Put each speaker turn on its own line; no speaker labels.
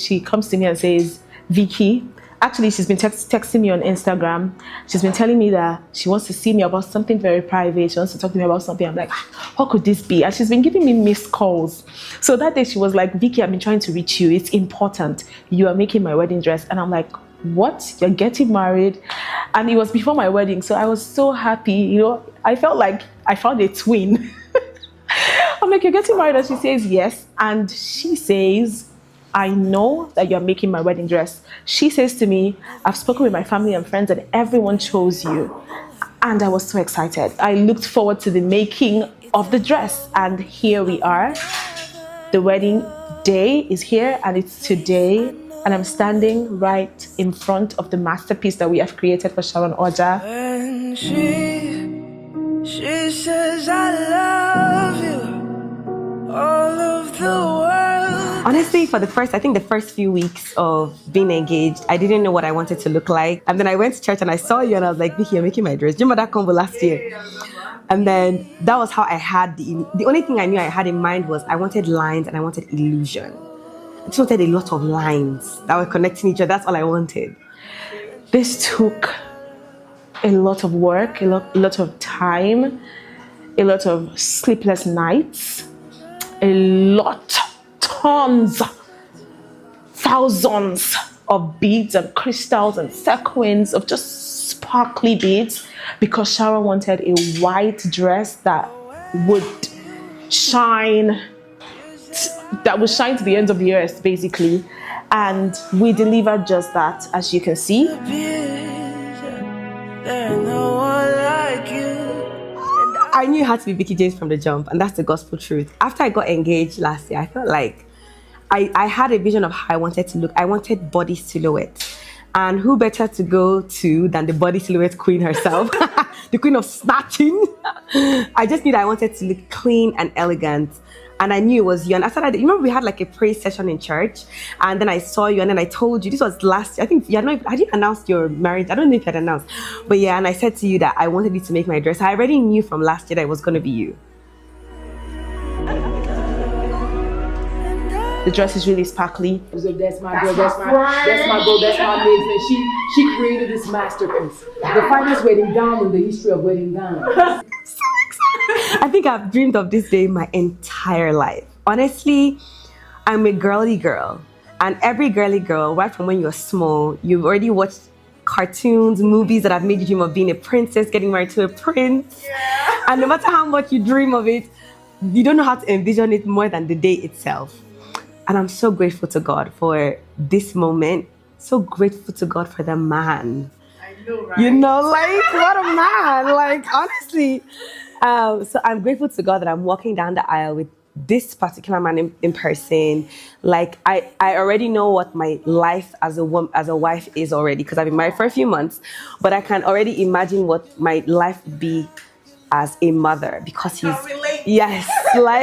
She comes to me and says, Vicky, actually she's been texting me on Instagram. She's been telling me that she wants to see me about something very private. She wants to talk to me about something. I'm like, what could this be? And she's been giving me missed calls. So that day she was like, Vicky, I've been trying to reach you. It's important. You are making my wedding dress. And I'm like, what? You're getting married? And it was before my wedding. So I was so happy. You know, I felt like I found a twin. I'm like, you're getting married? And she says, yes. And she says, I know that you're making my wedding dress. She says to me, I've spoken with my family and friends and everyone chose you. And I was so excited. I looked forward to the making of the dress. And here we are. The wedding day is here and it's today. And I'm standing right in front of the masterpiece that we have created for Sharon Oja.
When she says I love you, all of the world.
Honestly, for the first few weeks of being engaged, I didn't know what I wanted to look like. And then I went to church and I saw you and I was like, Vicky, you're making my dress. Do you remember that combo last year? And then that was how I had the only thing I knew I had in mind was I wanted lines and I wanted illusion. I just wanted a lot of lines that were connecting each other. That's all I wanted.
This took a lot of work, a lot of time, a lot of sleepless nights, tons, thousands of beads and crystals and sequins of just sparkly beads because Sharon wanted a white dress that would shine to the ends of the earth, basically. And we delivered just that, as you can see.
I knew it had to be Vicky James from the jump, and that's the gospel truth. After I got engaged last year, I felt like I had a vision of how I wanted to look. I wanted body silhouette. And who better to go to than the body silhouette queen herself, the queen of snatching. I just knew that I wanted to look clean and elegant. And I knew it was you. And after that, you remember we had like a praise session in church, and then I saw you, and then I told you, this was last year. I think I didn't announce your marriage. I don't know if you had announced, but yeah. And I said to you that I wanted you to make my dress. I already knew from last year that it was going to be you.
The dress is really sparkly.
So that's my girl, that's my girl, that's my maiden. And she created this masterpiece. The finest wedding gown in the history of wedding gowns.
I think I've dreamed of this day my entire life. Honestly, I'm a girly girl. And every girly girl, right from when you're small, you've already watched cartoons, movies that have made you dream of being a princess, getting married to a prince. Yeah. And no matter how much you dream of it, you don't know how to envision it more than the day itself. And I'm so grateful to God for this moment. So grateful to God for the man.
I know, right?
You know, like, what a man. Like, honestly. So I'm grateful to God that I'm walking down the aisle with this particular man in person. Like, I already know what my life as a wife is already, because I've been married for a few months. But I can already imagine what my life would be as a mother, because he's, yes, like.